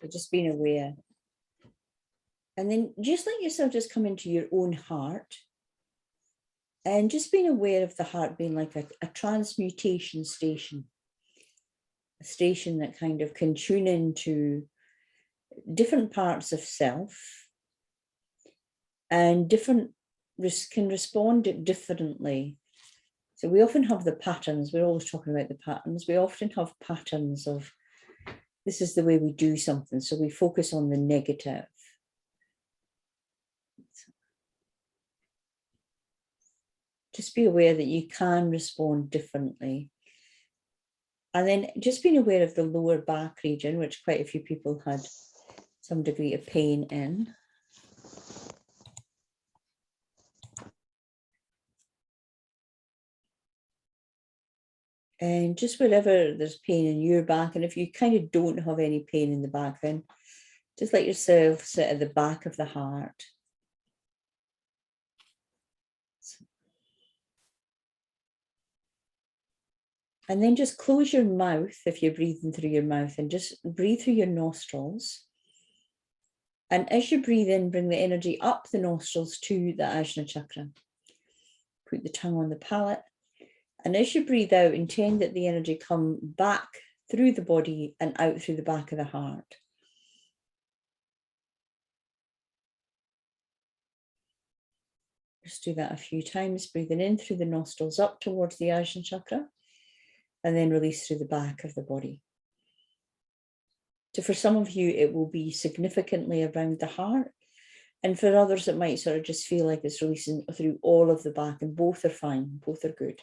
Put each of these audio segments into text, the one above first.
So just being aware. And then just let yourself just come into your own heart. And just being aware of the heart being like a transmutation station. A station that kind of can tune into different parts of self and can respond differently. So we often have the patterns. We're always talking about the patterns. We often have patterns of this is the way we do something. So we focus on the negative. Just be aware that you can respond differently. And then just being aware of the lower back region, which quite a few people had some degree of pain in. And just wherever there's pain in your back, and if you kind of don't have any pain in the back, then just let yourself sit at the back of the heart. And then just close your mouth if you're breathing through your mouth, and just breathe through your nostrils. And as you breathe in, bring the energy up the nostrils to the Ajna Chakra. Put the tongue on the palate. And as you breathe out, intend that the energy come back through the body and out through the back of the heart. Just do that a few times, breathing in through the nostrils up towards the Ajna Chakra, and then release through the back of the body. So for some of you, it will be significantly around the heart. And for others, it might sort of just feel like it's releasing through all of the back, and both are fine, both are good.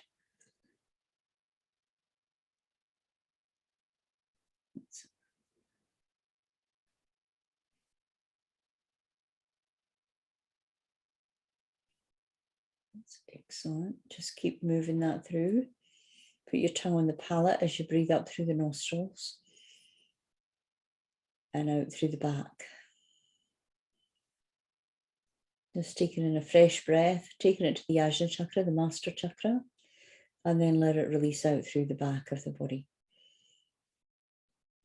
That's excellent. Just keep moving that through. Put your tongue on the palate as you breathe up through the nostrils and out through the back. Just taking in a fresh breath, taking it to the Ajna Chakra, the Master Chakra, and then let it release out through the back of the body.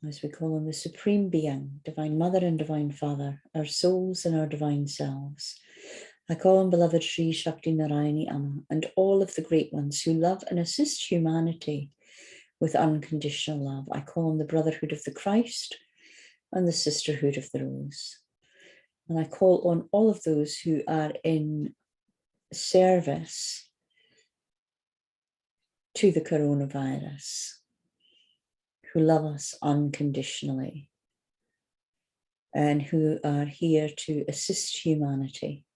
As we call on the Supreme Being, Divine Mother and Divine Father, our souls and our divine selves. I call on beloved Sri Shakti Narayani Amma and all of the great ones who love and assist humanity with unconditional love. I call on the Brotherhood of the Christ and the Sisterhood of the Rose. And I call on all of those who are in service to the coronavirus, who love us unconditionally and who are here to assist humanity.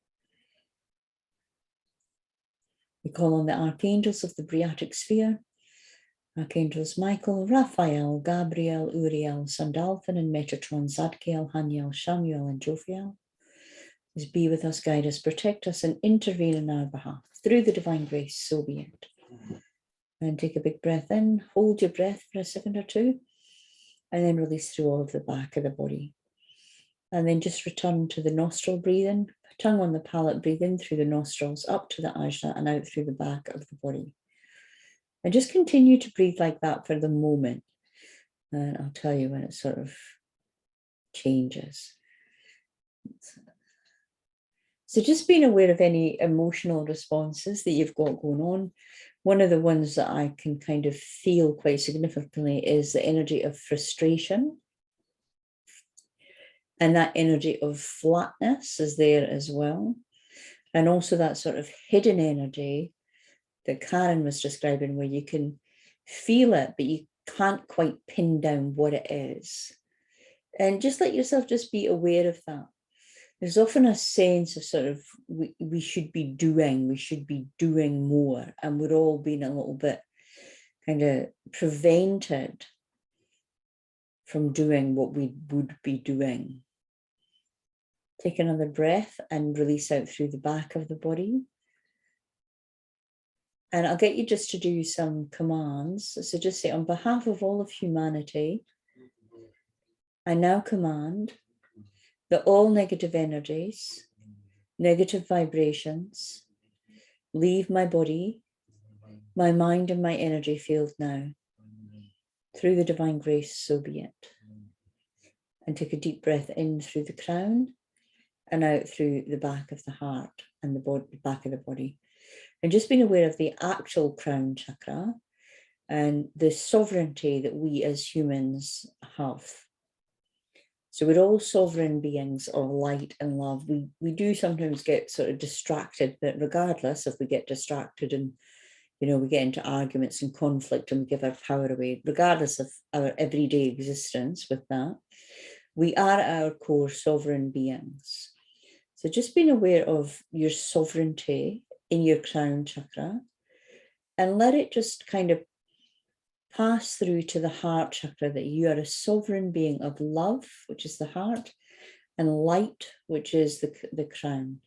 We call on the archangels of the Briatic sphere, Archangels Michael, Raphael, Gabriel, Uriel, Sandalphon, and Metatron, Zadkiel, Haniel, Shamuel, and Jophiel. Please be with us, guide us, protect us, and intervene on our behalf. Through the divine grace, so be it. And take a big breath in, hold your breath for a second or two, and then release through all of the back of the body. And then just return to the nostril breathing, tongue on the palate, breathe in through the nostrils, up to the Ajna, and out through the back of the body. And just continue to breathe like that for the moment. And I'll tell you when it sort of changes. So just being aware of any emotional responses that you've got going on. One of the ones that I can kind of feel quite significantly is the energy of frustration. And that energy of flatness is there as well. And also that sort of hidden energy that Karen was describing, where you can feel it, but you can't quite pin down what it is. And just let yourself just be aware of that. There's often a sense of sort of, we should be doing more. And we're all being a little bit kind of prevented from doing what we would be doing. Take another breath and release out through the back of the body. And I'll get you just to do some commands. So just say, on behalf of all of humanity, I now command that all negative energies, negative vibrations, leave my body, my mind, and my energy field now. Through the divine grace, so be it. And take a deep breath in through the crown and out through the back of the heart and the back of the body. And just being aware of the actual crown chakra and the sovereignty that we as humans have. So we're all sovereign beings of light and love. We do sometimes get sort of distracted, but regardless if we get distracted and, you know, we get into arguments and conflict and we give our power away, regardless of our everyday existence with that, we are at our core sovereign beings. So just being aware of your sovereignty in your crown chakra and let it just kind of pass through to the heart chakra, that you are a sovereign being of love, which is the heart, and light, which is the crown.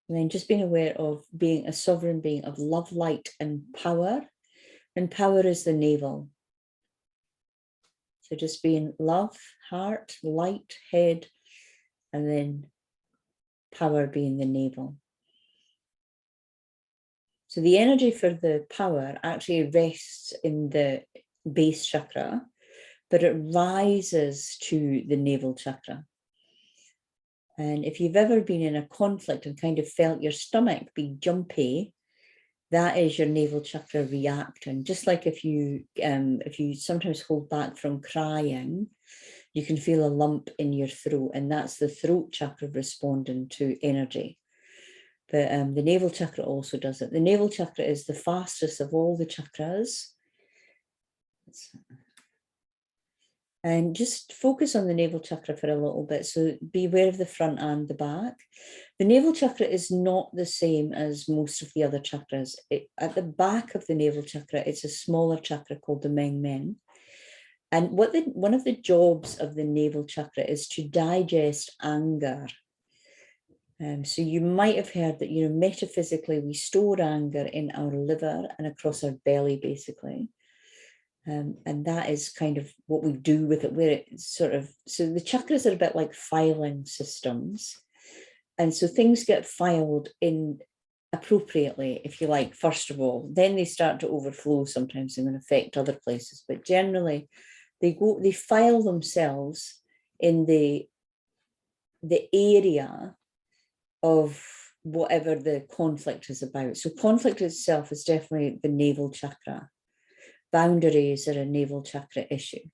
And then just being aware of being a sovereign being of love, light, and power. And power is the navel. So just being love, heart, light, head, and then power being the navel. So the energy for the power actually rests in the base chakra, but it rises to the navel chakra. And if you've ever been in a conflict and kind of felt your stomach be jumpy, that is your navel chakra reacting. Just like if you sometimes hold back from crying, you can feel a lump in your throat, and that's the throat chakra responding to energy. But the navel chakra also does it. The navel chakra is the fastest of all the chakras. And just focus on the navel chakra for a little bit. So be aware of the front and the back. The navel chakra is not the same as most of the other chakras. At the back of the navel chakra, it's a smaller chakra called the Meng Men. And one of the jobs of the navel chakra is to digest anger. So you might have heard that, you know, metaphysically, we store anger in our liver and across our belly, basically. And that is kind of what we do with it, where it's sort of, so the chakras are a bit like filing systems. And so things get filed in appropriately, if you like, first of all, then they start to overflow sometimes and affect other places. But generally, they file themselves in the area of whatever the conflict is about. So conflict itself is definitely the navel chakra. Boundaries are a navel chakra issue.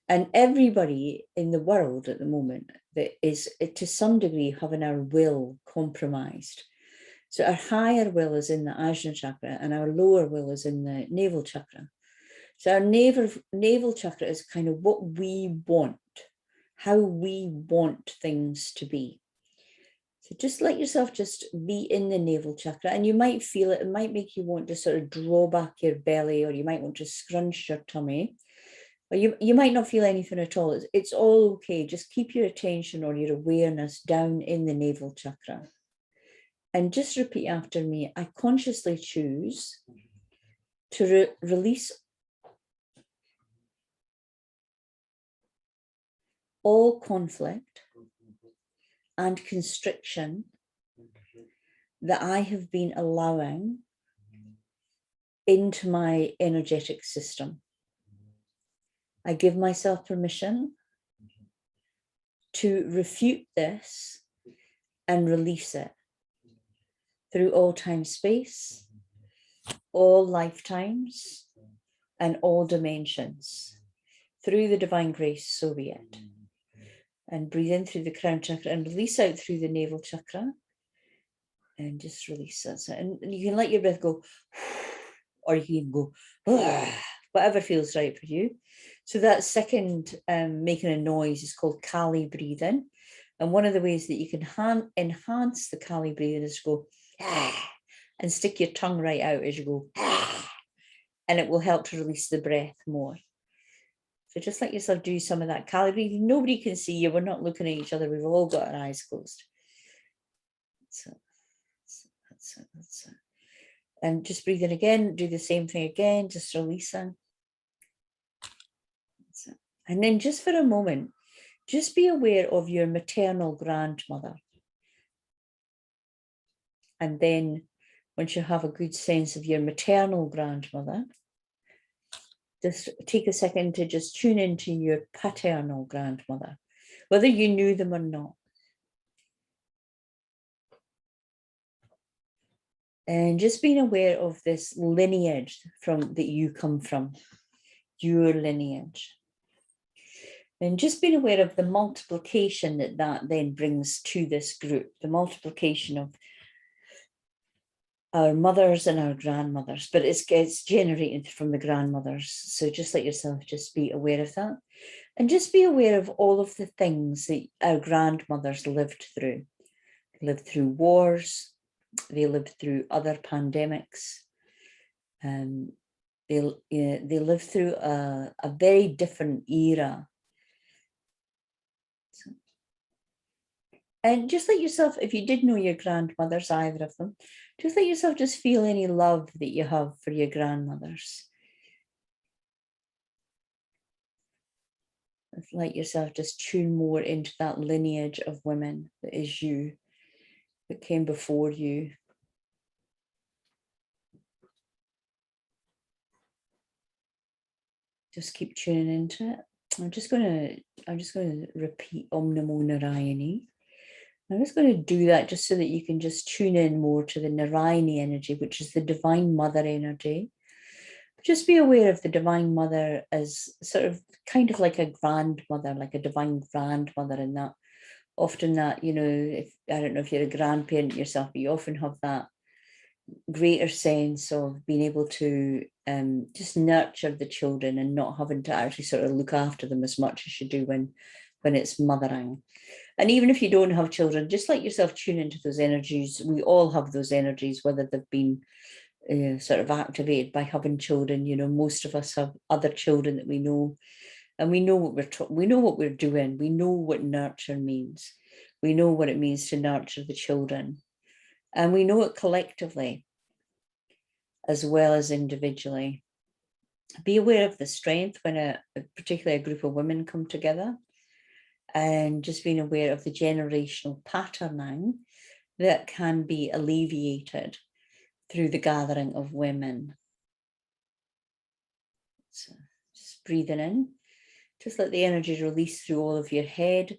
And everybody in the world at the moment that is to some degree having our will compromised. So our higher will is in the Azure Chakra and our lower will is in the navel chakra. So our navel chakra is kind of what we want, how we want things to be. So just let yourself just be in the navel chakra, and you might feel it. It might make you want to sort of draw back your belly, or you might want to scrunch your tummy, or you might not feel anything at all. It's all okay. Just keep your attention or your awareness down in the navel chakra. And just repeat after me. I consciously choose to release all conflict and constriction that I have been allowing into my energetic system. I give myself permission to refute this and release it through all time, space, all lifetimes, and all dimensions, through the divine grace, so be it. And breathe in through the crown chakra and release out through the navel chakra. And just release that. And you can let your breath go, or you can go, whatever feels right for you. So that second making a noise is called Cali Breathing. And one of the ways that you can enhance the Cali Breathing is to go, and stick your tongue right out as you go, and it will help to release the breath more. So just let yourself do some of that Cali Breathing. Nobody can see you. We're not looking at each other. We've all got our eyes closed. So that's it. And just breathe in again, do the same thing again, just releasing. And then just for a moment, just be aware of your maternal grandmother. And then once you have a good sense of your maternal grandmother, Just take a second to just tune into your paternal grandmother, whether you knew them or not. And just being aware of this lineage that you come from, your lineage. And just being aware of the multiplication that then brings to this group, the multiplication of our mothers and our grandmothers, but it's generated from the grandmothers. So just let yourself just be aware of that. And just be aware of all of the things that our grandmothers lived through. They lived through wars, they lived through other pandemics. They lived through a very different era. And just let yourself, if you did know your grandmothers, either of them, just let yourself just feel any love that you have for your grandmothers. Let yourself just tune more into that lineage of women that is you, that came before you. Just keep tuning into it. I'm just going to repeat Om Namo Narayani. I'm just going to do that just so that you can just tune in more to the Narayani energy, which is the Divine Mother energy. Just be aware of the Divine Mother as sort of kind of like a grandmother, like a divine grandmother, and that often that, you know, if I don't know if you're a grandparent yourself, but you often have that greater sense of being able to just nurture the children and not having to actually sort of look after them as much as you do when it's mothering. And even if you don't have children, just let yourself tune into those energies. We all have those energies, whether they've been sort of activated by having children. You know, most of us have other children that we know, and we know what we know what we're doing. We know what nurture means. We know what it means to nurture the children, and we know it collectively as well as individually. Be aware of the strength when particularly a group of women come together, and just being aware of the generational patterning that can be alleviated through the gathering of women. So just breathing in, just let the energy release through all of your head,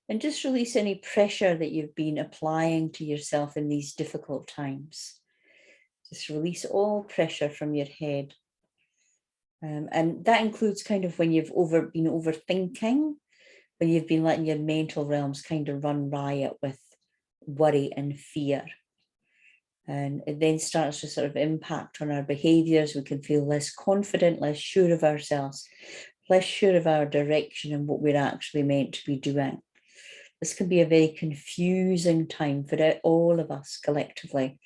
and just release any pressure that you've been applying to yourself in these difficult times. Just release all pressure from your head. And that includes kind of when you've been overthinking, when you've been letting your mental realms kind of run riot with worry and fear. And it then starts to sort of impact on our behaviors. We can feel less confident, less sure of ourselves, less sure of our direction and what we're actually meant to be doing. This can be a very confusing time for all of us collectively.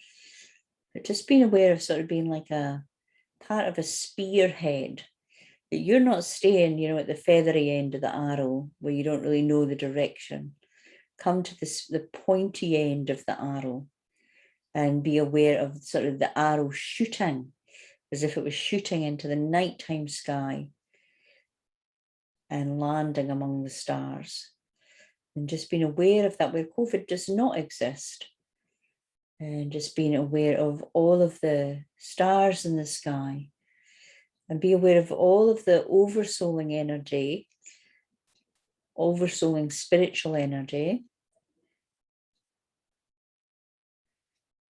But just being aware of sort of being like a part of a spearhead, that you're not staying, you know, at the feathery end of the arrow where you don't really know the direction. Come to the pointy end of the arrow and be aware of sort of the arrow shooting as if it was shooting into the nighttime sky and landing among the stars. And just being aware of that where COVID does not exist. And just being aware of all of the stars in the sky, and be aware of all of the oversouling energy, oversouling spiritual energy,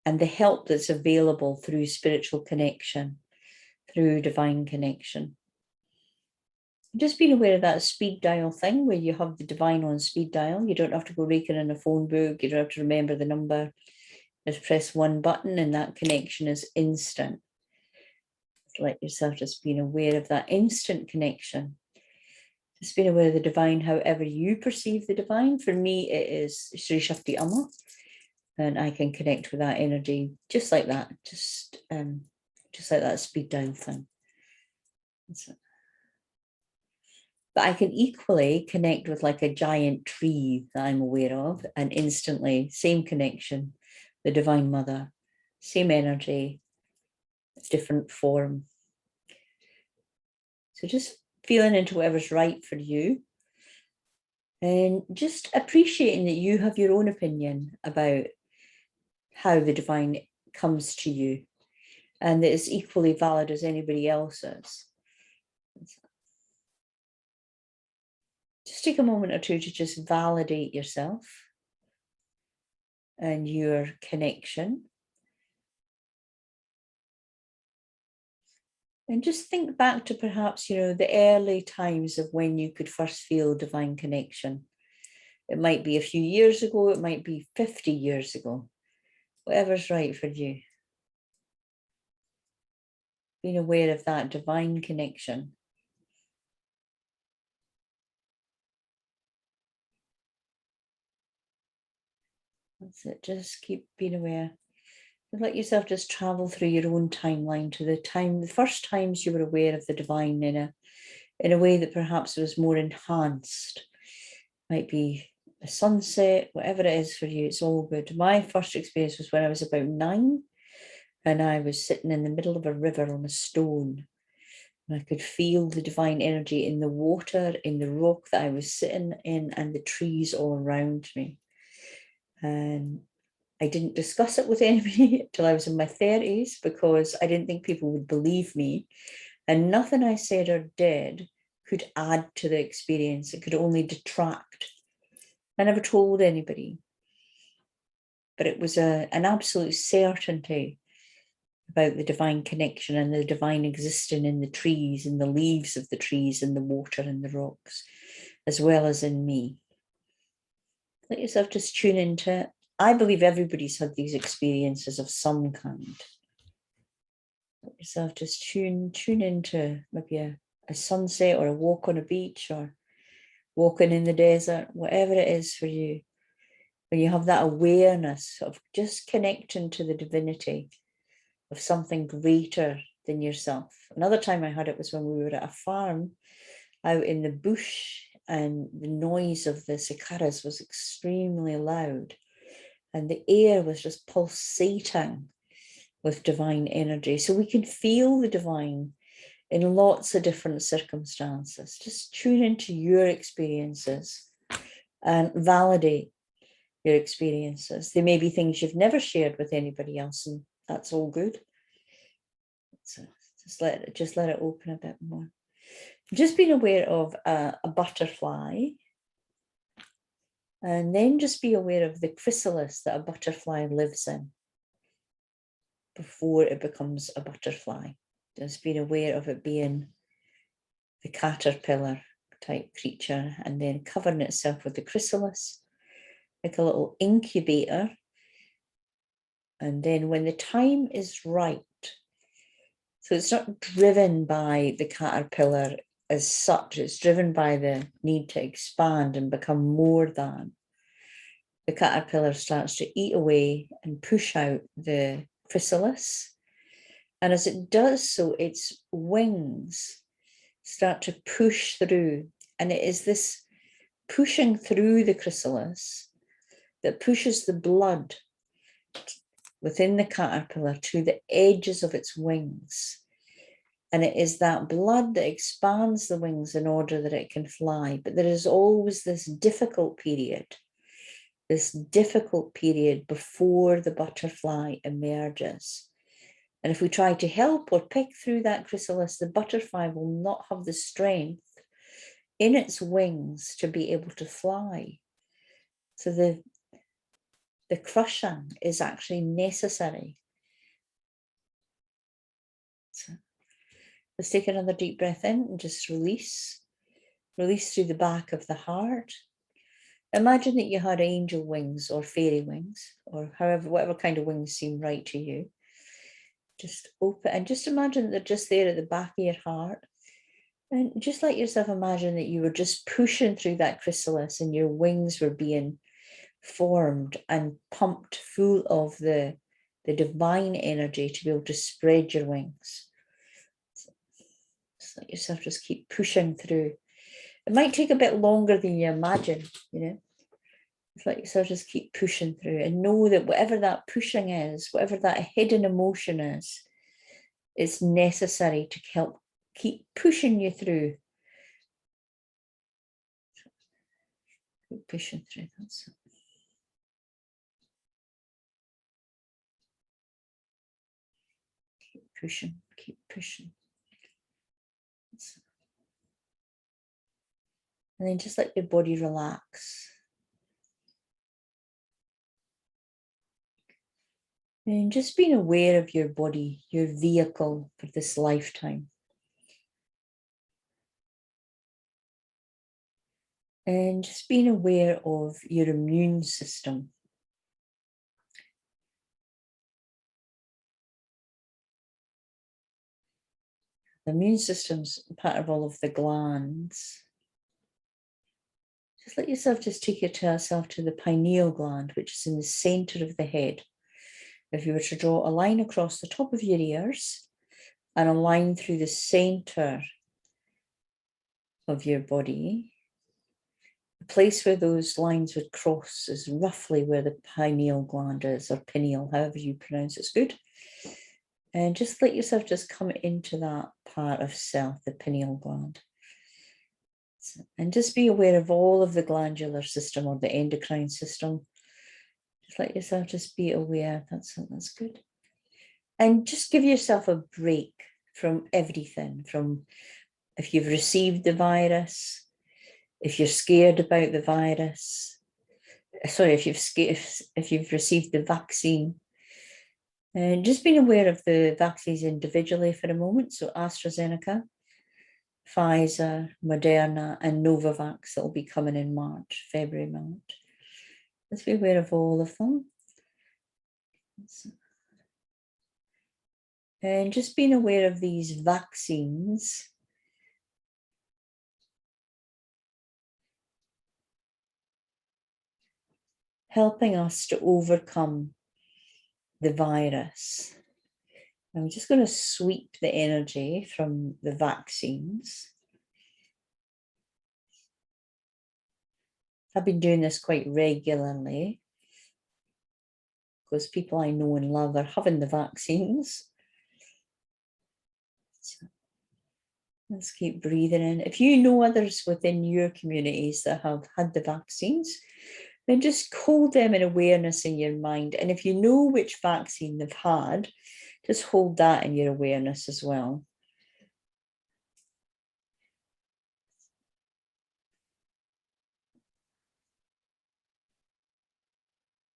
and the help that's available through spiritual connection, through divine connection. Just being aware of that speed dial thing where you have the divine on speed dial. You don't have to go raking in a phone book. You don't have to remember the number. Just press one button and that connection is instant. Let yourself just being aware of that instant connection. Just being aware of the divine, however you perceive the divine. For me, it is Sri Shakti Amma, and I can connect with that energy just like that, just like that speed dial thing. But I can equally connect with like a giant tree that I'm aware of, and instantly, same connection, the Divine Mother, same energy, different form. So just feeling into whatever's right for you, and just appreciating that you have your own opinion about how the divine comes to you, and that it's equally valid as anybody else's. Just take a moment or two to just validate yourself and your connection. And just think back to perhaps, the early times of when you could first feel divine connection. It might be a few years ago, it might be 50 years ago, whatever's right for you. Being aware of that divine connection. That's it, just keep being aware. Let yourself just travel through your own timeline to the first times you were aware of the divine in a way that perhaps was more enhanced. Might be a sunset, whatever it is for you, it's all good. My first experience was when I was about 9 and I was sitting in the middle of a river on a stone. And I could feel the divine energy in the water, in the rock that I was sitting in, and the trees all around me. And I didn't discuss it with anybody until I was in my 30s because I didn't think people would believe me. And nothing I said or did could add to the experience. It could only detract. I never told anybody. But it was an absolute certainty about the divine connection and the divine existing in the trees, in the leaves of the trees, in the water and the rocks, as well as in me. Let yourself just tune into it. I believe everybody's had these experiences of some kind. Let yourself just tune into maybe a sunset or a walk on a beach or walking in the desert, whatever it is for you. When you have that awareness of just connecting to the divinity of something greater than yourself. Another time I had it was when we were at a farm out in the bush and the noise of the cicadas was extremely loud and the air was just pulsating with divine energy. So we can feel the divine in lots of different circumstances. Just tune into your experiences and validate your experiences. There may be things you've never shared with anybody else, and that's all good. So just let it open a bit more. Just being aware of a butterfly, and then just be aware of the chrysalis that a butterfly lives in before it becomes a butterfly. Just being aware of it being the caterpillar type creature and then covering itself with the chrysalis, like a little incubator. And then when the time is right, so it's not driven by the caterpillar as such, it's driven by the need to expand and become more than. The caterpillar starts to eat away and push out the chrysalis. And as it does so, its wings start to push through. And it is this pushing through the chrysalis that pushes the blood within the caterpillar to the edges of its wings. And it is that blood that expands the wings in order that it can fly. But there is always this difficult period before the butterfly emerges. And if we try to help or pick through that chrysalis, the butterfly will not have the strength in its wings to be able to fly. So the crushing is actually necessary. So let's take another deep breath in and just release. Release through the back of the heart. Imagine that you had angel wings or fairy wings, or whatever kind of wings seem right to you. Just open and just imagine that they're just there at the back of your heart. And just let yourself imagine that you were just pushing through that chrysalis and your wings were being formed and pumped full of the divine energy to be able to spread your wings. So just let yourself just keep pushing through. It might take a bit longer than you imagine, Just let yourself just keep pushing through and know that whatever that pushing is, whatever that hidden emotion is, it's necessary to help keep pushing you through. Keep pushing through. That's it. Keep pushing, keep pushing. And then just let your body relax. And just being aware of your body, your vehicle for this lifetime. And just being aware of your immune system. The immune system's part of all of the glands. Just let yourself just take yourself to the pineal gland, which is in the center of the head. If you were to draw a line across the top of your ears and a line through the center of your body, the place where those lines would cross is roughly where the pineal gland is, or pineal, however you pronounce it's good. And just let yourself just come into that part of self, the pineal gland. And just be aware of all of the glandular system or the endocrine system. Just let yourself just be aware. That's good. And just give yourself a break from everything, from if you've received the virus, if you're scared about the virus, sorry, if you've received the vaccine, and just being aware of the vaccines individually for a moment. So AstraZeneca, Pfizer, Moderna, and Novavax that will be coming in February, March. Let's be aware of all of them. And just being aware of these vaccines helping us to overcome the virus. I'm just going to sweep the energy from the vaccines. I've been doing this quite regularly because people I know and love are having the vaccines. So let's keep breathing in. If you know others within your communities that have had the vaccines, then just hold them in awareness in your mind. And if you know which vaccine they've had, just hold that in your awareness as well.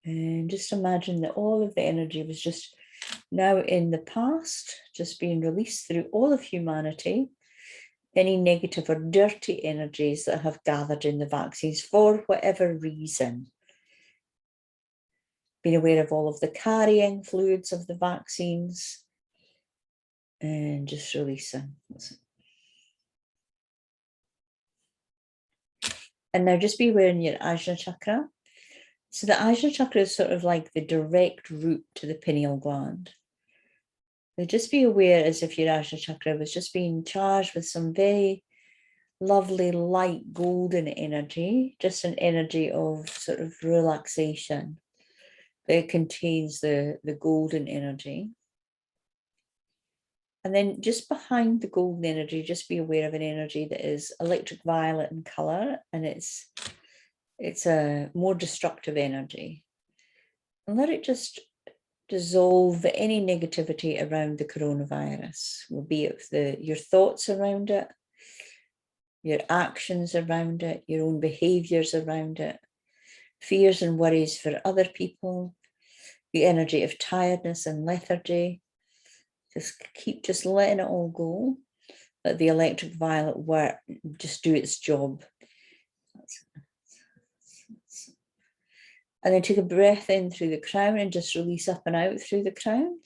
And just imagine that all of the energy was just now in the past, just being released through all of humanity. Any negative or dirty energies that have gathered in the vaccines for whatever reason. Being aware of all of the carrying fluids of the vaccines and just releasing. And now just be aware in your Azure Chakra. So the Azure Chakra is sort of like the direct route to the pineal gland. So just be aware as if your Azure Chakra was just being charged with some very lovely light golden energy, just an energy of sort of relaxation. But it contains the golden energy. And then just behind the golden energy, just be aware of an energy that is electric violet in color, and it's a more destructive energy. And let it just dissolve any negativity around the coronavirus, be it your thoughts around it, your actions around it, your own behaviors around it, fears and worries for other people, the energy of tiredness and lethargy. Just letting it all go. Let the electric violet work, just do its job. And then take a breath in through the crown and just release up and out through the crown.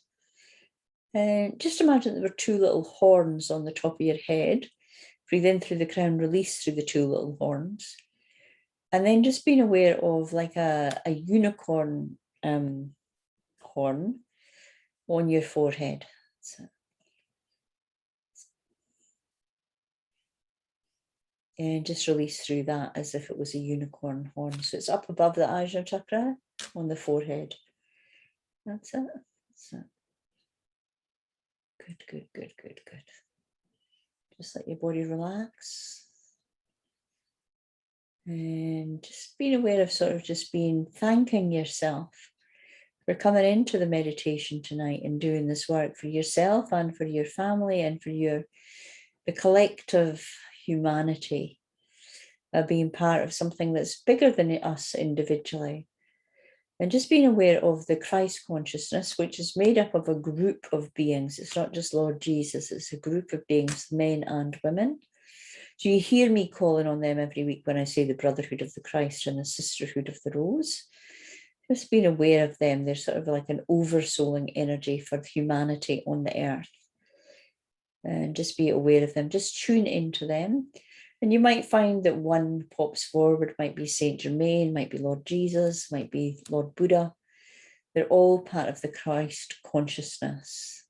And just imagine there were two little horns on the top of your head. Breathe in through the crown, release through the two little horns. And then just being aware of like a unicorn horn on your forehead. And just release through that as if it was a unicorn horn. So it's up above the Azure Chakra on the forehead. That's it. That's it. Good, good, good, good, good. Just let your body relax. And just being aware of sort of just thanking yourself for coming into the meditation tonight and doing this work for yourself and for your family and for the collective humanity. being part of something that's bigger than us individually. And just being aware of the Christ consciousness, which is made up of a group of beings. It's not just Lord Jesus, it's a group of beings, men and women. So you hear me calling on them every week when I say the brotherhood of the Christ and the sisterhood of the rose. Just being aware of them. They're sort of like an oversouling energy for humanity on the earth. And just be aware of them. Just tune into them. And you might find that one pops forward, might be Saint Germain, might be Lord Jesus, might be Lord Buddha. They're all part of the Christ consciousness.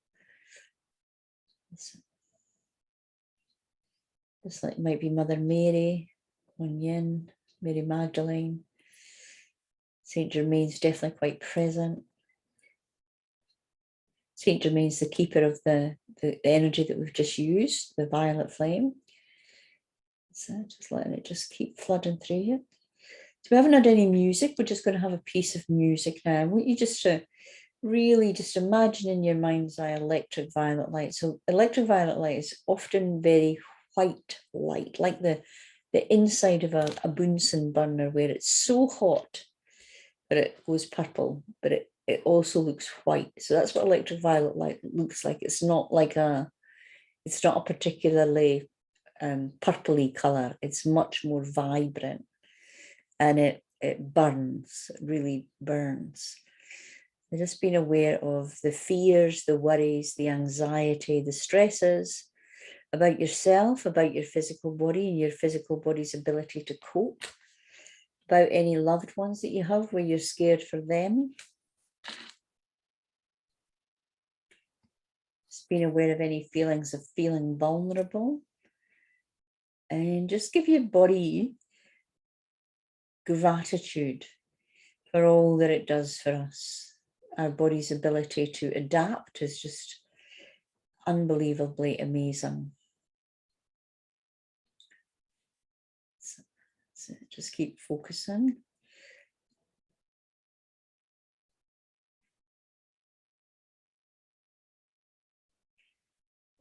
Just like it might be Mother Mary, Kuan Yin, Mary Magdalene. Saint Germain's definitely quite present. Saint Germain's the keeper of the energy that we've just used, the violet flame. So just letting it just keep flooding through you. So we haven't had any music. We're just going to have a piece of music now. I want you just to really just imagine in your mind's eye electric violet light. So electric violet light is often very white light, like the inside of a Bunsen burner, where it's so hot but it goes purple, but it also looks white. So that's what electric violet light looks like. It's not a particularly purpley color. It's much more vibrant, and it burns, it really burns. And just being aware of the fears, the worries, the anxiety, the stresses about yourself, about your physical body and your physical body's ability to cope, about any loved ones that you have where you're scared for them. Just being aware of any feelings of feeling vulnerable. And just give your body gratitude for all that it does for us. Our body's ability to adapt is just unbelievably amazing. So just keep focusing.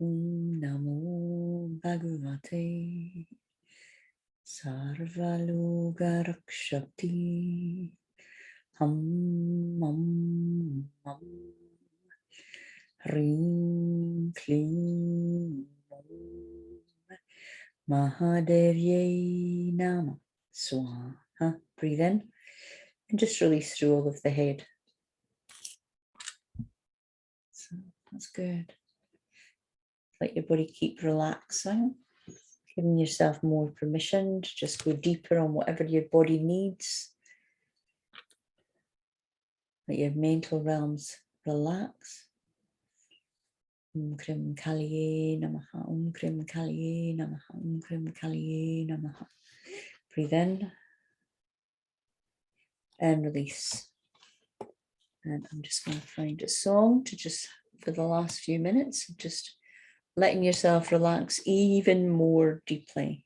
Namo Bhagavate Sarvaloka Rakshati Hum Hrim Klim Mahadevye Nama Swaha. Breathe in and just release through all of the head. So that's good. Let your body keep relaxing, giving yourself more permission to just go deeper on whatever your body needs. Let your mental realms relax. Om Krim Kaliye Namaha, Om Krim Kaliye Namaha, Om Krim Kaliye Namaha. Breathe in and release. And I'm just going to find a song to just, for the last few minutes, just letting yourself relax even more deeply.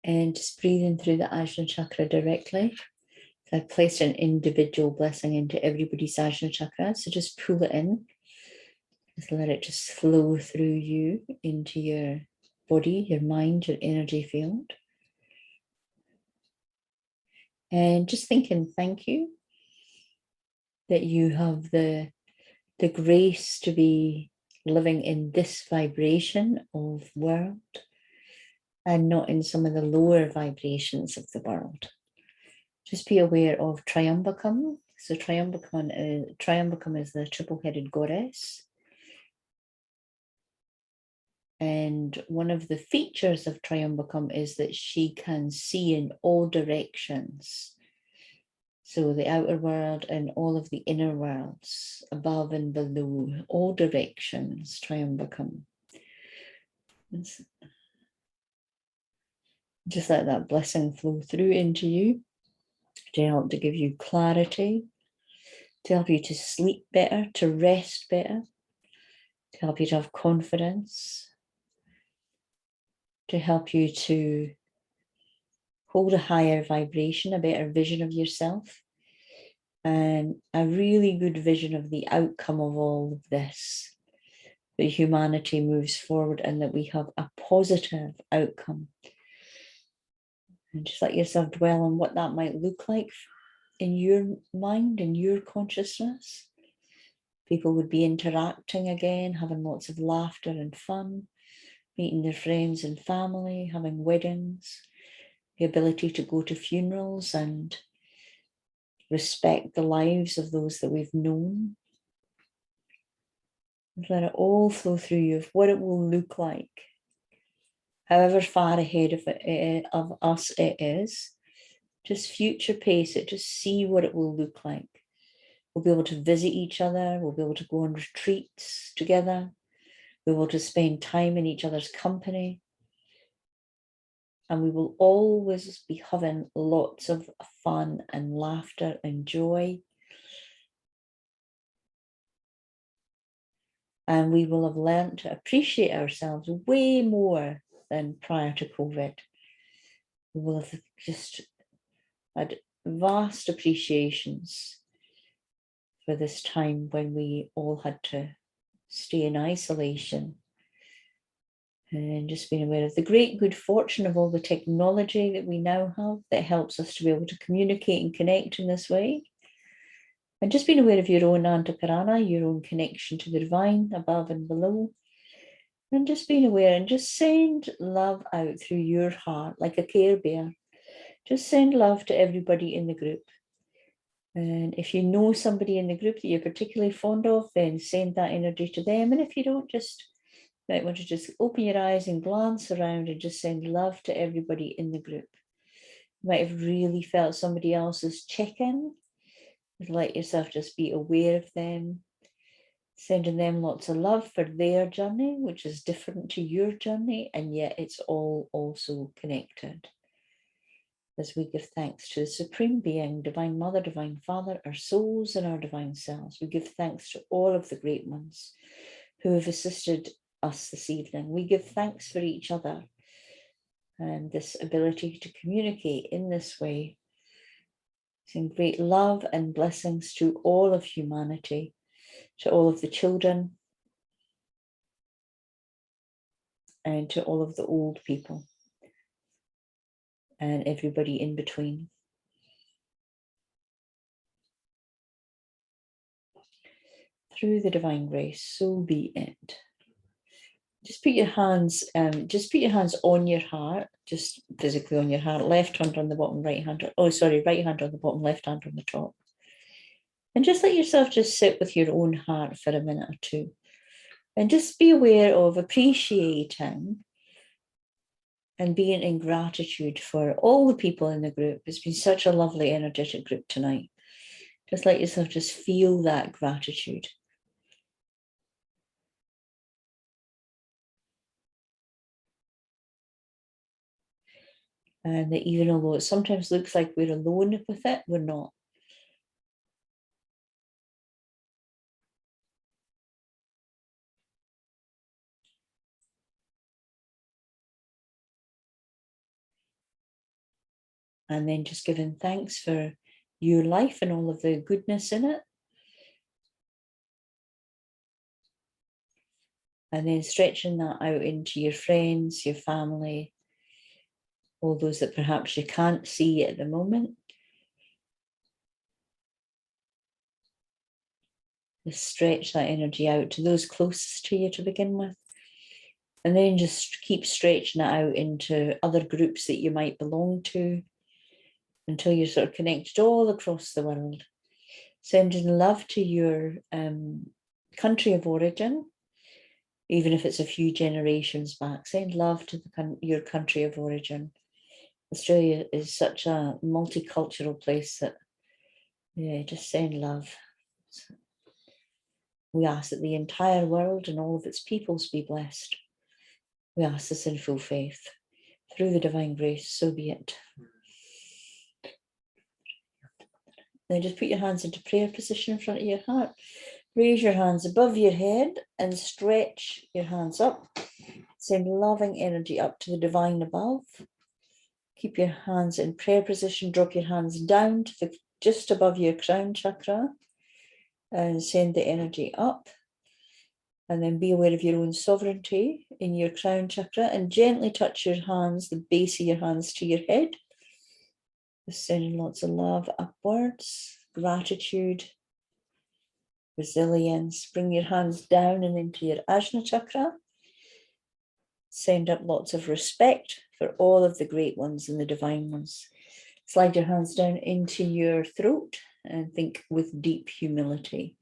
And just breathing through the Azure Chakra directly. So I've placed an individual blessing into everybody's Azure Chakra. So just pull it in. Just let it just flow through you into your body, your mind, your energy field. And just thinking, thank you that you have the grace to be living in this vibration of world and not in some of the lower vibrations of the world. Just be aware of Triambakam. So Triambakam is the triple-headed goddess. And one of the features of Triambakam is that she can see in all directions. So the outer world and all of the inner worlds, above and below, all directions, Triambakam. Just let that blessing flow through into you to help to give you clarity, to help you to sleep better, to rest better, to help you to have confidence, to help you to hold a higher vibration, a better vision of yourself, and a really good vision of the outcome of all of this, that humanity moves forward and that we have a positive outcome. And just let yourself dwell on what that might look like in your mind, in your consciousness. People would be interacting again, having lots of laughter and fun, meeting their friends and family, having weddings, the ability to go to funerals and respect the lives of those that we've known. And let it all flow through you of what it will look like, however far ahead of us it is. Just future pace it, just see what it will look like. We'll be able to visit each other, we'll be able to go on retreats together, we'll be able to spend time in each other's company, and we will always be having lots of fun and laughter and joy. And we will have learned to appreciate ourselves way more than prior to COVID. We will have just had vast appreciations for this time when we all had to stay in isolation, and just being aware of the great good fortune of all the technology that we now have that helps us to be able to communicate and connect in this way. And just being aware of your own antakarana, your own connection to the divine above and below. And just being aware and just send love out through your heart like a Care Bear. Just send love to everybody in the group. And if you know somebody in the group that you're particularly fond of, then send that energy to them. And if you don't, just you might want to just open your eyes and glance around and just send love to everybody in the group. You might have really felt somebody else's check-in. Let yourself just be aware of them, sending them lots of love for their journey, which is different to your journey, and yet it's all also connected. As we give thanks to the Supreme Being, Divine Mother, Divine Father, our souls and our divine selves, we give thanks to all of the great ones who have assisted us this evening. We give thanks for each other and this ability to communicate in this way. Send great love and blessings to all of humanity, to all of the children, and to all of the old people, and everybody in between. Through the divine grace, so be it. Just put your hands on your heart, just physically on your heart, left hand on the bottom, right hand on the bottom, left hand on the top. And just let yourself just sit with your own heart for a minute or two. And just be aware of appreciating and being in gratitude for all the people in the group. It's been such a lovely, energetic group tonight. Just let yourself just feel that gratitude. And that even although it sometimes looks like we're alone with it, we're not. And then just giving thanks for your life and all of the goodness in it. And then stretching that out into your friends, your family, all those that perhaps you can't see at the moment. Just stretch that energy out to those closest to you to begin with. And then just keep stretching it out into other groups that you might belong to until you're sort of connected all across the world. Sending love to your country of origin, even if it's a few generations back. Send love to your country of origin. Australia is such a multicultural place that, yeah, just send love. We ask that the entire world and all of its peoples be blessed. We ask this in full faith. Through the divine grace, so be it. Then just put your hands into prayer position in front of your heart. Raise your hands above your head and stretch your hands up. Send loving energy up to the divine above. Keep your hands in prayer position. Drop your hands down to just above your crown chakra and send the energy up. And then be aware of your own sovereignty in your crown chakra and gently touch your hands, the base of your hands to your head. Just sending lots of love upwards, gratitude, resilience. Bring your hands down and into your Azure Chakra. Send up lots of respect for all of the great ones and the divine ones. Slide your hands down into your throat and think with deep humility.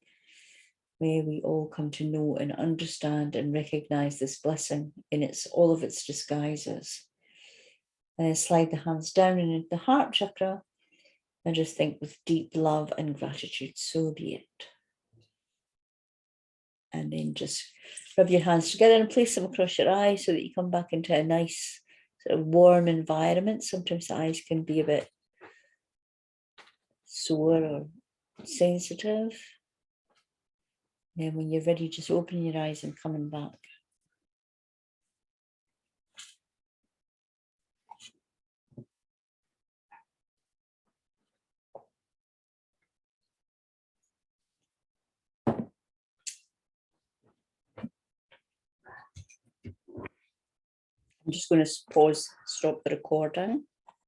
May we all come to know and understand and recognize this blessing in all of its disguises. And then slide the hands down and into the heart chakra and just think with deep love and gratitude, so be it. And then just rub your hands together and place them across your eyes so that you come back into a nice sort of warm environment. Sometimes the eyes can be a bit sore or sensitive. And when you're ready, just opening your eyes and coming back. I'm just going to stop the recording.